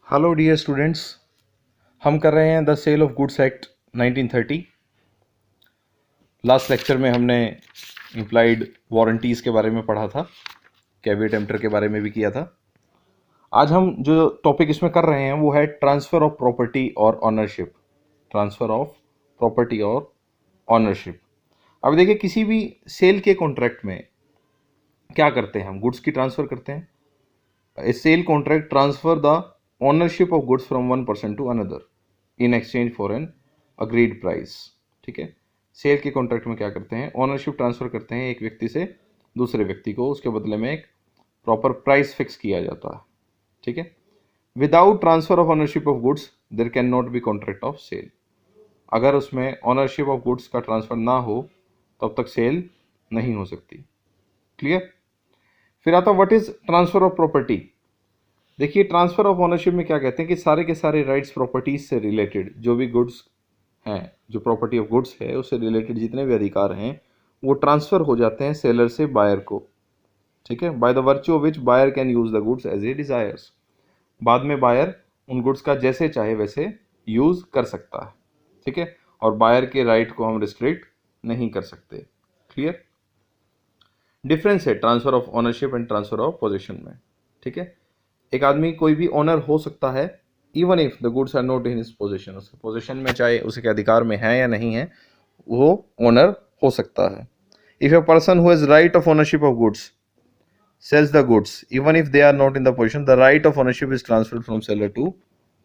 Hello dear students, हम कर रहे हैं the sale of goods act 1930। Last lecture में हमने इम्प्लाइड वारंटीज़ के बारे में पढ़ा था, कैविएट एम्प्टर के बारे में भी किया था। आज हम जो टॉपिक इसमें कर रहे हैं वो है ट्रांसफ़र ऑफ प्रॉपर्टी और ऑनरशिप। ट्रांसफ़र ऑफ प्रॉपर्टी और ऑनरशिप। अब देखिए, किसी भी सेल के कॉन्ट्रैक्ट में क्या करते हैं हम? गुड्स की ट्रांसफ़र करते हैं। A sale contract transfer the ownership of goods from one person to another in exchange for an agreed price। ठीक है, सेल के कॉन्ट्रैक्ट में क्या करते हैं? ओनरशिप ट्रांसफर करते हैं एक व्यक्ति से दूसरे व्यक्ति को, उसके बदले में एक प्रॉपर प्राइस फिक्स किया जाता है। ठीक है, without transfer of ownership of goods there can not be contract of sale. अगर उसमें ओनरशिप ऑफ गुड्स का ट्रांसफर ना हो तब तक सेल नहीं हो सकती। क्लियर? फिर आता what is transfer of property. देखिए, ट्रांसफर ऑफ ओनरशिप में क्या कहते हैं कि सारे के सारे राइट्स प्रॉपर्टीज से रिलेटेड जो भी गुड्स हैं, जो प्रॉपर्टी ऑफ गुड्स है उससे रिलेटेड जितने भी अधिकार हैं वो ट्रांसफर हो जाते हैं सेलर से बायर को। ठीक है, by the virtue of which buyer can use the goods as a desires. बाद में बायर उन गुड्स का जैसे चाहे वैसे यूज कर सकता है। ठीक है, और बायर के राइट को हम रिस्ट्रिक्ट नहीं कर सकते। क्लियर? डिफरेंस है transfer of ownership and transfer of position में। ठीक है, एक आदमी कोई भी ओनर हो सकता है even if the goods are not in his position. उसके पोजीशन में चाहे उसके अधिकार में है या नहीं है, वो ओनर हो सकता है। If a person who has right of ownership of goods sells the goods even if they are not in the position, the right of ownership is transferred from seller to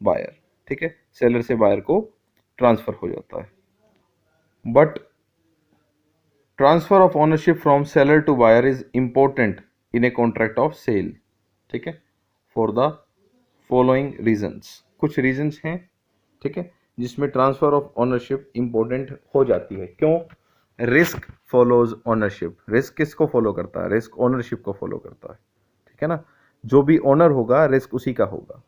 buyer। ठीक है, seller से buyer को transfer हो जाता है। But transfer of ownership from seller to buyer is important in a contract of sale. ठीक है, for the following reasons. कुछ रीजंस हैं, ठीक है, जिसमें ट्रांसफर ऑफ ओनरशिप इंपॉर्टेंट हो जाती है। क्यों? Risk follows ownership. रिस्क किसको फॉलो करता है? रिस्क ओनरशिप को फॉलो करता है। ठीक है ना, जो भी ओनर होगा रिस्क उसी का होगा।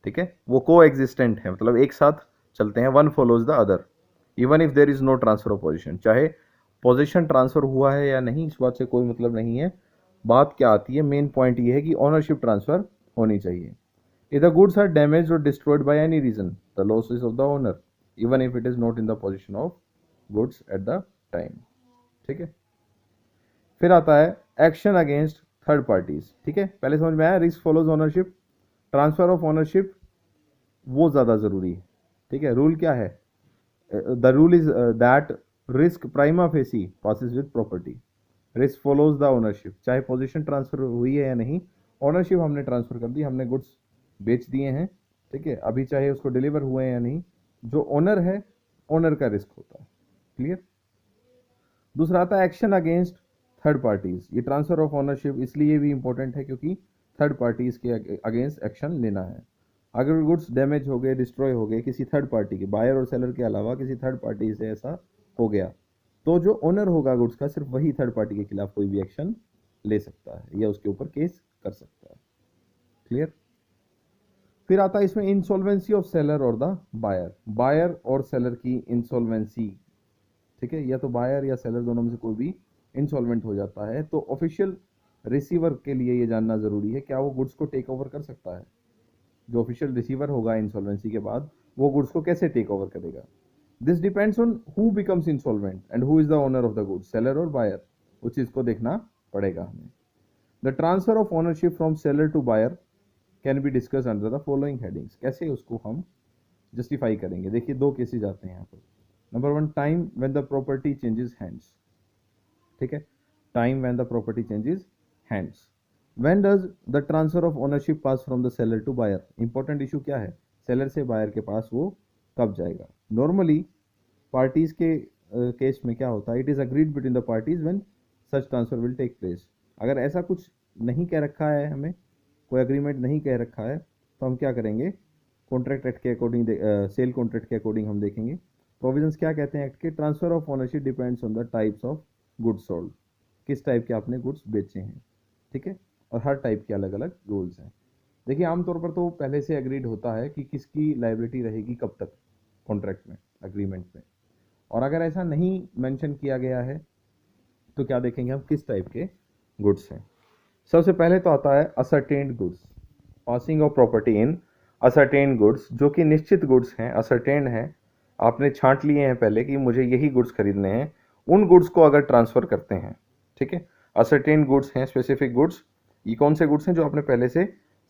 ठीक है, वो को एग्जिस्टेंट है, मतलब एक साथ चलते हैं। One follows the other even if there is no transfer of position. चाहे पोजिशन ट्रांसफर हुआ है या नहीं, इस बात से कोई मतलब नहीं है। बात क्या आती है, मेन पॉइंट ये है कि ओनरशिप ट्रांसफर होनी चाहिए। If the goods are damaged or destroyed by any reason, the loss is of the owner, even if it is not in the possession of goods at the time। ठीक है, फिर आता है action against third parties. ठीक है, पहले समझ में आया, risk follows ownership, transfer of ownership वो ज़्यादा ज़रूरी है। ठीक है, रूल क्या है? The rule is that risk prima facie passes with property. Risk follows the ownership, चाहे पोजीशन ट्रांसफर हुई है या नहीं, ओनरशिप हमने ट्रांसफर कर दी, हमने गुड्स बेच दिए हैं। ठीक है, अभी चाहे उसको डिलीवर हुए हैं या नहीं, जो ओनर है ओनर का रिस्क होता है। क्लियर? दूसरा आता है एक्शन अगेंस्ट थर्ड पार्टीज। ये ट्रांसफर ऑफ ओनरशिप इसलिए भी इंपॉर्टेंट है क्योंकि थर्ड पार्टीज के अगेंस्ट एक्शन लेना है। अगर गुड्स डैमेज हो गए, डिस्ट्रॉय हो गए किसी थर्ड पार्टी के, बायर और सेलर के अलावा किसी थर्ड पार्टी से ऐसा हो गया, तो जो ओनर होगा गुड्स का, सिर्फ वही थर्ड पार्टी के खिलाफ कोई भी एक्शन ले सकता है या उसके ऊपर केस कर सकता है। क्लियर? फिर आता है इसमें इंसॉल्वेंसी ऑफ सेलर और द बायर। बायर और सेलर की इंसॉल्वेंसी। ठीक है, या तो बायर या सेलर दोनों में से कोई भी इंसॉल्वेंट हो जाता है, तो ऑफिशियल रिसीवर के लिए ये जानना जरूरी है, क्या वो गुड्स को टेक ओवर कर सकता है? जो ऑफिशियल रिसीवर होगा इंसॉल्वेंसी के बाद, वो गुड्स को कैसे टेक ओवर करेगा? This depends on who becomes insolvent and who is the owner of the goods, seller और बायर। उस चीज को देखना पड़ेगा हमें। The transfer of ownership from seller to buyer can be discuss under the following headings. कैसे उसको हम जस्टिफाई करेंगे? देखिए, दो केसेज आते हैं यहाँ पर। Number one, time when the property changes hands. ठीक है, time when the property changes hands. When does the transfer of ownership pass from the seller to buyer. Important issue क्या है? सेलर से बायर के पास वो कब जाएगा? नॉर्मली पार्टीज के केस में क्या होता है, it is agreed between the parties when such transfer will take place. अगर ऐसा कुछ नहीं कह रखा है, हमें कोई अग्रीमेंट नहीं कह रखा है, तो हम क्या करेंगे? कॉन्ट्रैक्ट एक्ट के अकॉर्डिंग, सेल कॉन्ट्रैक्ट के अकॉर्डिंग हम देखेंगे प्रोविजंस क्या कहते हैं एक्ट के। Transfer of ownership depends on the types of goods sold. किस टाइप के आपने गुड्स बेचे हैं। ठीक है, और हर टाइप के अलग अलग रूल्स हैं। देखिए, आमतौर पर तो पहले से अग्रीड होता है कि किसकी लाइबिलिटी रहेगी कब तक कॉन्ट्रैक्ट में, अग्रीमेंट में। और अगर ऐसा नहीं मेंशन किया गया है तो क्या देखेंगे हम, किस टाइप के गुड्स हैं। सबसे पहले तो आता है ascertained goods, passing of property in ascertain goods, जो कि निश्चित गुड्स हैं, असर्टेन हैं, आपने छांट लिए हैं पहले कि मुझे यही गुड्स खरीदने हैं, उन गुड्स को अगर ट्रांसफ़र करते हैं, ठीक है, असर्टेन गुड्स हैं, स्पेसिफिक गुड्स, ये कौन से गुड्स हैं जो आपने पहले से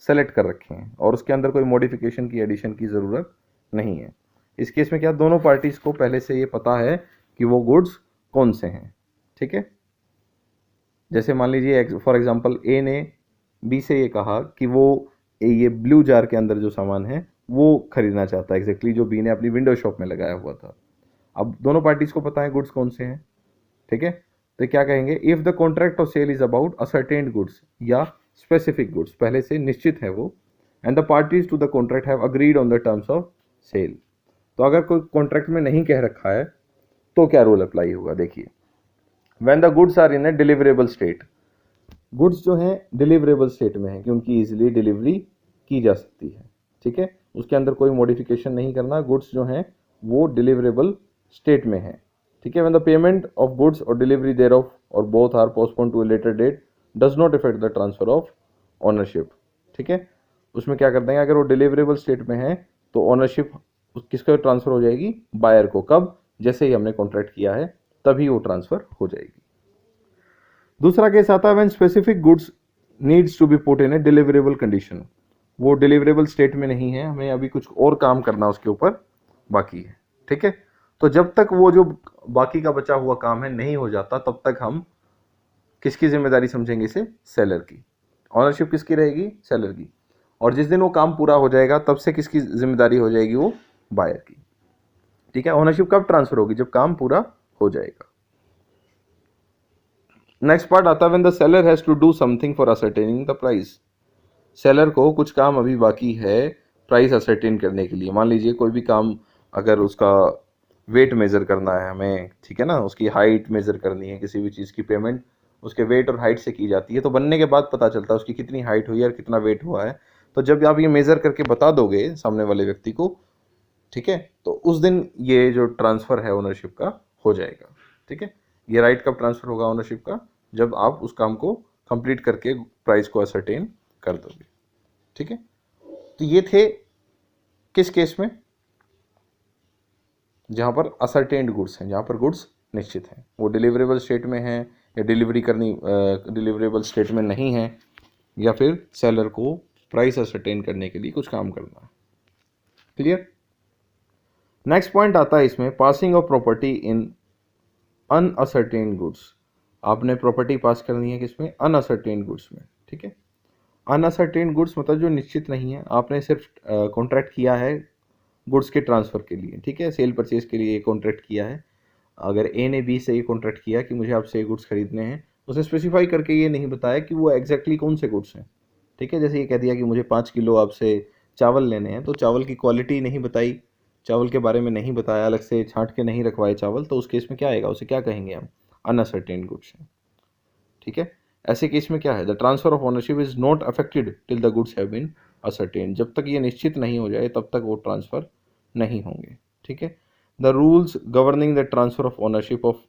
सेलेक्ट कर रखे हैं और उसके अंदर कोई मॉडिफिकेशन की एडिशन की ज़रूरत नहीं है। इस केस में क्या दोनों पार्टीज़ को पहले से ये पता है कि वो गुड्स कौन से हैं, ठीक है। जैसे मान लीजिए फॉर एग्जांपल ए ने बी से ये कहा कि वो ये ब्लू जार के अंदर जो सामान है वो खरीदना चाहता है एग्जैक्टली जो बी ने अपनी विंडो शॉप में लगाया हुआ था। अब दोनों पार्टीज को पता है गुड्स कौन से हैं, ठीक है। तो क्या कहेंगे, if the contract of sale is about ascertained goods या स्पेसिफिक गुड्स, पहले से निश्चित है वो, and the parties to the contract have agreed on the terms of sale. तो अगर कोई कॉन्ट्रैक्ट में नहीं कह रखा है तो क्या रूल अप्लाई होगा, देखिए। When the goods are in a deliverable state, goods जो हैं डिलीवरेबल स्टेट में है कि उनकी इजीली डिलीवरी की जा सकती है, ठीक है, उसके अंदर कोई मॉडिफिकेशन नहीं करना, गुड्स जो हैं वो डिलीवरेबल स्टेट में है, ठीक है। When the payment of goods और डिलीवरी देयर ऑफ और both are postpone to a later date does not effect the transfer of ownership, ठीक है। उसमें क्या कर देंगे, अगर वो डिलीवरेबल स्टेट में है तो ऑनरशिप किसको ट्रांसफर हो जाएगी, बायर को। कब, जैसे ही हमने कॉन्ट्रैक्ट किया है तभी वो ट्रांसफर हो जाएगी। दूसरा केस आता है when specific goods needs to be put in a deliverable condition, वो डिलीवरेबल स्टेट में नहीं है, हमें अभी कुछ और काम करना उसके ऊपर बाकी है, ठीक है। तो जब तक वो जो बाकी का बचा हुआ काम है नहीं हो जाता तब तक हम किसकी जिम्मेदारी समझेंगे इसे, सेलर की। ऑनरशिप किसकी रहेगी, सेलर की। और जिस दिन वो काम पूरा हो जाएगा तब से किसकी जिम्मेदारी हो जाएगी, वो बायर की, ठीक है। ऑनरशिप कब ट्रांसफर होगी, जब काम पूरा हो जाएगा। नेक्स्ट पार्ट आता है when the seller has to do something for ascertaining the price, seller को कुछ काम अभी बाकी है प्राइस असर्टेन करने के लिए। मान लीजिए कोई भी काम, अगर उसका वेट मेज़र करना है हमें, ठीक है ना, उसकी हाइट मेज़र करनी है, किसी भी चीज़ की पेमेंट उसके वेट और हाइट से की जाती है, तो बनने के बाद पता चलता है उसकी कितनी हाइट हुई है और कितना वेट हुआ है। तो जब आप ये मेज़र करके बता दोगे सामने वाले व्यक्ति को, ठीक है, तो उस दिन ये जो ट्रांसफ़र है ओनरशिप का हो जाएगा, ठीक है। ये राइट कब ट्रांसफ़र होगा ओनरशिप का, जब आप उस काम को कंप्लीट करके प्राइस को असर्टेन कर दोगे, ठीक है। तो ये थे किस केस में, जहाँ पर असर्टेन्ड गुड्स हैं, जहाँ पर गुड्स निश्चित हैं, वो डिलीवरेबल स्टेट में हैं या डिलीवरी करनी डिलीवरेबल स्टेट में नहीं है, या फिर सेलर को प्राइस असर्टेन करने के लिए कुछ काम करना है। क्लियर। नेक्स्ट पॉइंट आता है इसमें, passing of property in unascertained goods. आपने प्रॉपर्टी पास करनी है किसमें, अनअसर्टेन्ड गुड्स में, ठीक है। अनअसर्टेन्ड गुड्स मतलब जो निश्चित नहीं है, आपने सिर्फ कॉन्ट्रैक्ट किया है गुड्स के ट्रांसफ़र के लिए, ठीक है, सेल परचेज के लिए कॉन्ट्रैक्ट किया है। अगर ए ने बी से ये कॉन्ट्रैक्ट किया कि मुझे आपसे ये गुड्स खरीदने हैं, उसने स्पेसिफाई करके ये नहीं बताया कि वो एग्जैक्टली कौन से गुड्स हैं, ठीक है। जैसे ये कह दिया कि मुझे 5 किलो आपसे चावल लेने हैं, तो चावल की क्वालिटी नहीं बताई, चावल के बारे में नहीं बताया, अलग से छांट के नहीं रखवाए चावल, तो उस केस में क्या आएगा, उसे क्या कहेंगे हम, अनअसर्टेन गुड्स हैं, ठीक है। ऐसे केस में क्या है, the transfer of ownership is not affected till the goods have been ascertain, जब तक ये निश्चित नहीं हो जाए तब तक वो ट्रांसफर नहीं होंगे, ठीक है। The rules governing the transfer of ownership of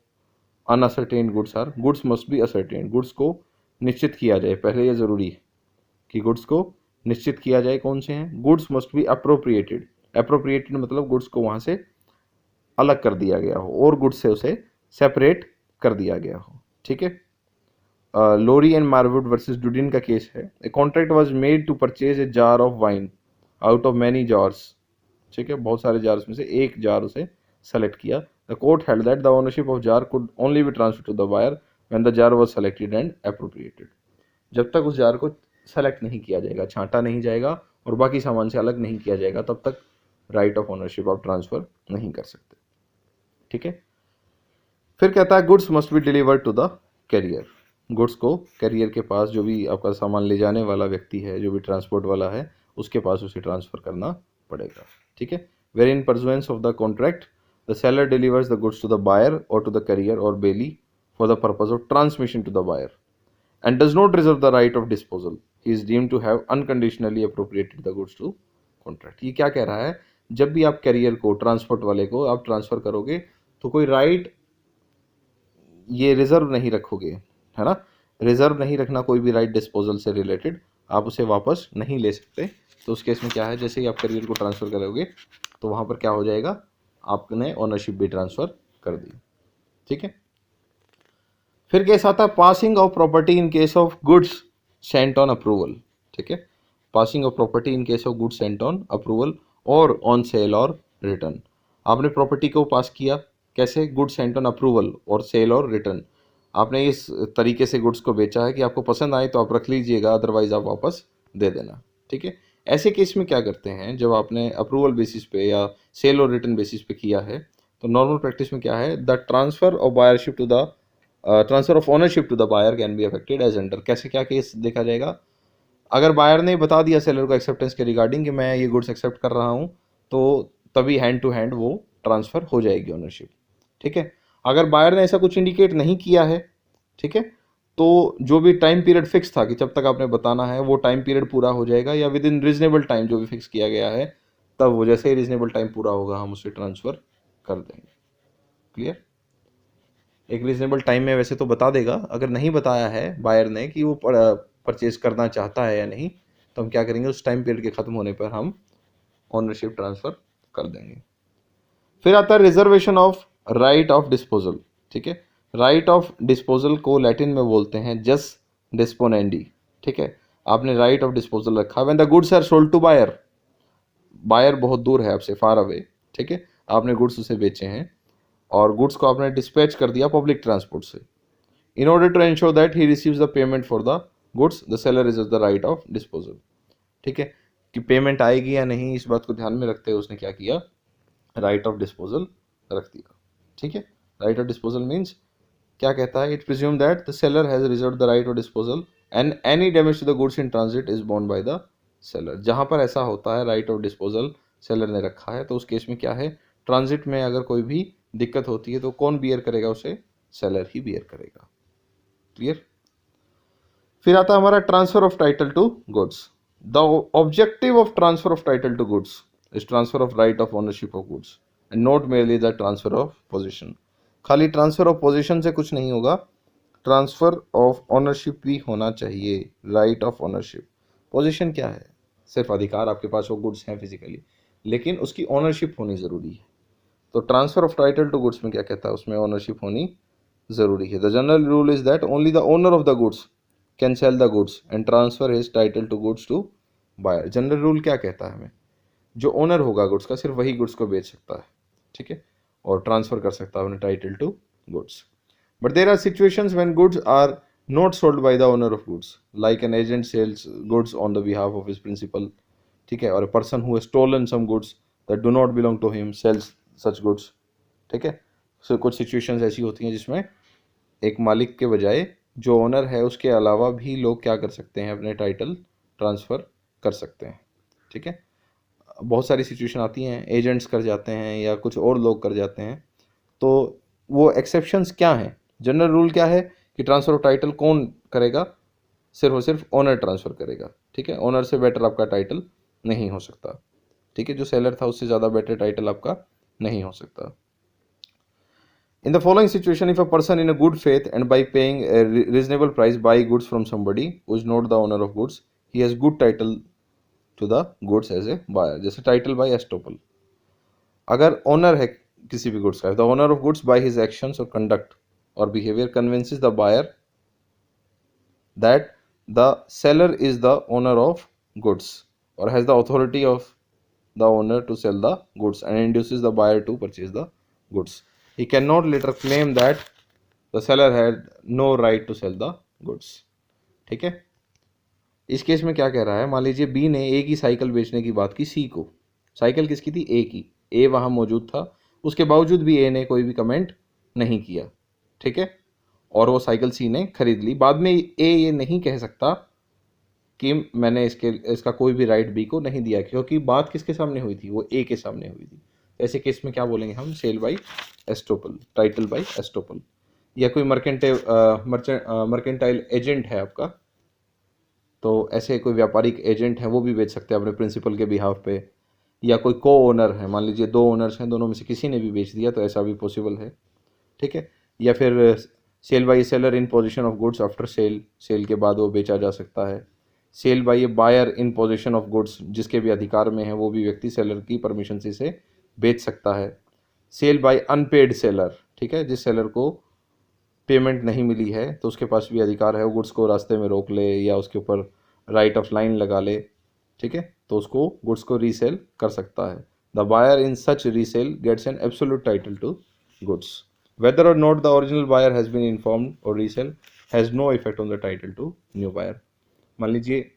unascertain goods are, goods must be ascertain, goods को निश्चित किया जाए, पहले ये ज़रूरी है कि गुड्स को निश्चित किया जाए कौन से हैं। Goods must B appropriated, appropriated मतलब गुड्स को वहाँ से अलग कर दिया गया हो और गुड्स से उसे सेपरेट कर दिया गया हो, ठीक है। लोरी एंड मार्वुड वर्सेस डुडिन का केस है। A contract was made to purchase a jar of wine out of many jars, ठीक है, बहुत सारे जार्स में से एक जार उसे सेलेक्ट किया। The court held that the ownership of jar could only be transfer to the buyer when the jar was selected and appropriated, जब तक उस जार को सेलेक्ट नहीं किया जाएगा, छांटा नहीं जाएगा और बाकी सामान से अलग नहीं किया जाएगा, तब तक राइट ऑफ ओनरशिप आप ट्रांसफर नहीं कर सकते, ठीक है। फिर कहता है goods must be delivered to the carrier, goods को कैरियर के पास, जो भी आपका सामान ले जाने वाला व्यक्ति है, जो भी ट्रांसपोर्ट वाला है, उसके पास उसे ट्रांसफ़र करना पड़ेगा, ठीक है। Where in pursuance of the contract the seller delivers the goods to the buyer or to the carrier or bailee for the purpose of transmission to the buyer and does not reserve the right of disposal, he is deemed to have unconditionally appropriated the goods to contract. ये क्या कह रहा है, जब भी आप career को, transport वाले को आप ट्रांसफ़र करोगे तो कोई राइट ये रिजर्व नहीं रखोगे, है ना, रिजर्व नहीं रखना कोई भी राइट डिस्पोजल से रिलेटेड, आप उसे वापस नहीं ले सकते। तो उस केस में क्या है, जैसे ही आप करियर को ट्रांसफ़र करोगे तो वहाँ पर क्या हो जाएगा, आपने ओनरशिप भी ट्रांसफ़र कर दी। ठीक है। फिर केस आता है passing of property in case of goods Saint on approval. ठीक है, passing of property in case of goods Saint on approval और ऑन सेल और रिटर्न। आपने प्रॉपर्टी को पास किया कैसे, गुड्स सेंट ऑन अप्रूवल और सेल और रिटर्न। आपने इस तरीके से गुड्स को बेचा है कि आपको पसंद आए तो आप रख लीजिएगा, अदरवाइज आप वापस दे देना। ठीक है। ऐसे केस में क्या करते हैं, जब आपने अप्रूवल बेसिस पे या सेल और रिटर्न बेसिस पे किया है तो नॉर्मल प्रैक्टिस में क्या है, the transfer of buyership to the transfer of ownership to the buyer can be affected as under. कैसे क्या केस देखा जाएगा, अगर बायर ने बता दिया सेलर को एक्सेप्टेंस के रिगार्डिंग कि मैं ये गुड्स एक्सेप्ट कर रहा हूँ, तो तभी हैंड टू हैंड वो ट्रांसफ़र हो जाएगी ओनरशिप। ठीक है। अगर बायर ने ऐसा कुछ इंडिकेट नहीं किया है, ठीक है, तो जो भी टाइम पीरियड फिक्स था कि जब तक आपने बताना है वो टाइम पीरियड पूरा हो जाएगा, या विद इन रीजनेबल टाइम जो भी फिक्स किया गया है, तब वो जैसे ही रीजनेबल टाइम पूरा होगा हम उसे ट्रांसफ़र कर देंगे। क्लियर। एक रीजनेबल टाइम में वैसे तो बता देगा, अगर नहीं बताया है बायर ने कि वो परचेज करना चाहता है या नहीं, तो हम क्या करेंगे, उस टाइम पीरियड के ख़त्म होने पर हम ओनरशिप ट्रांसफ़र कर देंगे। फिर आता है reservation of right of disposal. ठीक है, राइट ऑफ डिस्पोजल को लैटिन में बोलते हैं जस डिस्पोनेंडी। ठीक है, आपने राइट ऑफ डिस्पोजल रखा when the goods are sold to buyer. Buyer बहुत दूर है आपसे, फार अवे। ठीक है, आपने गुड्स उसे बेचे हैं और गुड्स को आपने डिस्पैच कर दिया पब्लिक ट्रांसपोर्ट से। In order to ensure that he receives the payment for the goods, the seller is the right of disposal. ठीक है, कि पेमेंट आएगी या नहीं, इस बात को ध्यान में रखते हुए उसने क्या किया, राइट ऑफ डिस्पोजल रख दिया। ठीक है, राइट ऑफ डिस्पोजल मीन्स क्या कहता है, it presume that the seller has reserved the right of disposal and any damage to the goods in transit is borne by the seller. जहां पर ऐसा होता है राइट ऑफ डिस्पोजल सेलर ने रखा है, तो उस केस में क्या है, ट्रांजिट में अगर कोई भी दिक्कत होती है तो कौन बियर करेगा, उसे सेलर ही बियर करेगा। क्लियर। फिर आता है हमारा transfer of title to goods. The objective of transfer of title to goods is transfer of right of ownership of goods and not merely the transfer of position. खाली transfer of position से कुछ नहीं होगा, transfer of ownership भी होना चाहिए, right of ownership. Position क्या है, सिर्फ अधिकार, आपके पास वो गुड्स हैं फिजिकली, लेकिन उसकी ओनरशिप होनी ज़रूरी है। तो transfer of title to goods में क्या कहता है, उसमें ओनरशिप होनी ज़रूरी है। The general rule is that only the owner of the goods can sell the goods and transfer his title to goods to buyer. General rule क्या कहता है हमें, जो ओनर होगा गुड्स का सिर्फ वही गुड्स को बेच सकता है। ठीक है, और ट्रांसफर कर सकता है अपने title to goods. But there are situations when goods are not sold by the owner of goods, like an agent sells goods on the behalf of his principal. ठीक है, और a person who has stolen some goods that do not belong to him sells such goods. ठीक है, सो कुछ situations ऐसी होती हैं जिसमें एक मालिक के बजाय जो ओनर है उसके अलावा भी लोग क्या कर सकते हैं, अपने टाइटल ट्रांसफ़र कर सकते हैं। ठीक है, बहुत सारी सिचुएशन आती हैं, एजेंट्स कर जाते हैं या कुछ और लोग कर जाते हैं, तो वो एक्सेप्शंस क्या हैं। जनरल रूल क्या है कि ट्रांसफ़र ऑफ टाइटल कौन करेगा, सिर्फ और सिर्फ ओनर ट्रांसफ़र करेगा। ठीक है, ओनर से बेटर आपका टाइटल नहीं हो सकता। ठीक है, जो सेलर था उससे ज़्यादा बेटर टाइटल आपका नहीं हो सकता। In the following situation, if a person in a good faith and by paying a reasonable price buy goods from somebody who is not the owner of goods, he has good title to the goods as a buyer. जैसे title by estoppel, अगर owner है किसी भी goods का, the owner of goods by his actions or conduct or behavior convinces the buyer that the seller is the owner of goods or has the authority of the owner to sell the goods and induces the buyer to purchase the goods, he cannot later claim that the seller had no right to sell the goods. ठीक है, इस case में क्या कह रहा है, मान लीजिए बी ने ए की साइकिल बेचने की बात की सी को। साइकिल किसकी थी, ए की। ए वहाँ मौजूद था, उसके बावजूद भी ए ने कोई भी कमेंट नहीं किया। ठीक है, और वो साइकिल सी ने खरीद ली। बाद में ए ये नहीं कह सकता कि मैंने इसका कोई भी राइट बी को नहीं दिया, क्योंकि बात किसके सामने हुई थी, वो ए के सामने हुई थी। ऐसे केस में क्या बोलेंगे हम, sale by estoppel, title by estoppel. या कोई मर्केंटाइल एजेंट है आपका, तो ऐसे कोई व्यापारिक एजेंट है वो भी बेच सकते हैं अपने प्रिंसिपल के बिहाफ पे। या कोई को ओनर है, मान लीजिए दो ओनर्स हैं, दोनों में से किसी ने भी बेच दिया तो ऐसा भी पॉसिबल है। ठीक है, या फिर sale by seller in position of goods after sale, sale के बाद वो बेचा जा सकता है। Sale by a buyer in position of goods, जिसके भी अधिकार में है वो भी व्यक्ति सेलर की परमिशन से इसे बेच सकता है। सेल बाय अनपेड सेलर, ठीक है, जिस सेलर को पेमेंट नहीं मिली है तो उसके पास भी अधिकार है, वो गुड्स को रास्ते में रोक ले या उसके ऊपर राइट ऑफ लाइन लगा ले, ठीक है, तो उसको गुड्स को रीसेल कर सकता है। The buyer in such resale gets an absolute title to goods, whether or not the original buyer has been informed or resale has no effect on the title to new buyer. मान लीजिए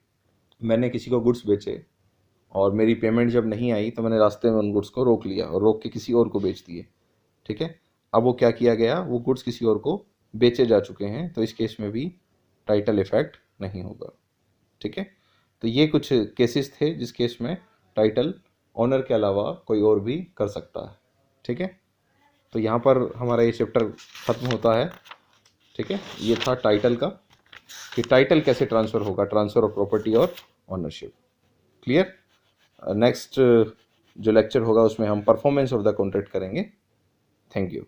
मैंने किसी को goods बेचे और मेरी payment जब नहीं आई तो मैंने रास्ते में उन गुड्स को रोक लिया और रोक के किसी और को बेच दिए, ठीक है। अब वो क्या किया गया, वो गुड्स किसी और को बेचे जा चुके हैं, तो इस केस में भी टाइटल इफेक्ट नहीं होगा, ठीक है। तो ये कुछ केसेस थे जिस केस में टाइटल ऑनर के अलावा कोई और भी कर सकता है, ठीक है। तो यहाँ पर हमारा ये चैप्टर ख़त्म होता है, ठीक है। ये था टाइटल का, कि टाइटल कैसे ट्रांसफ़र होगा, ट्रांसफ़र ऑफ प्रॉपर्टी और ऑनरशिप। क्लियर। नेक्स्ट जो लेक्चर होगा उसमें हम परफॉर्मेंस ऑफ द कॉन्ट्रैक्ट करेंगे। Thank you.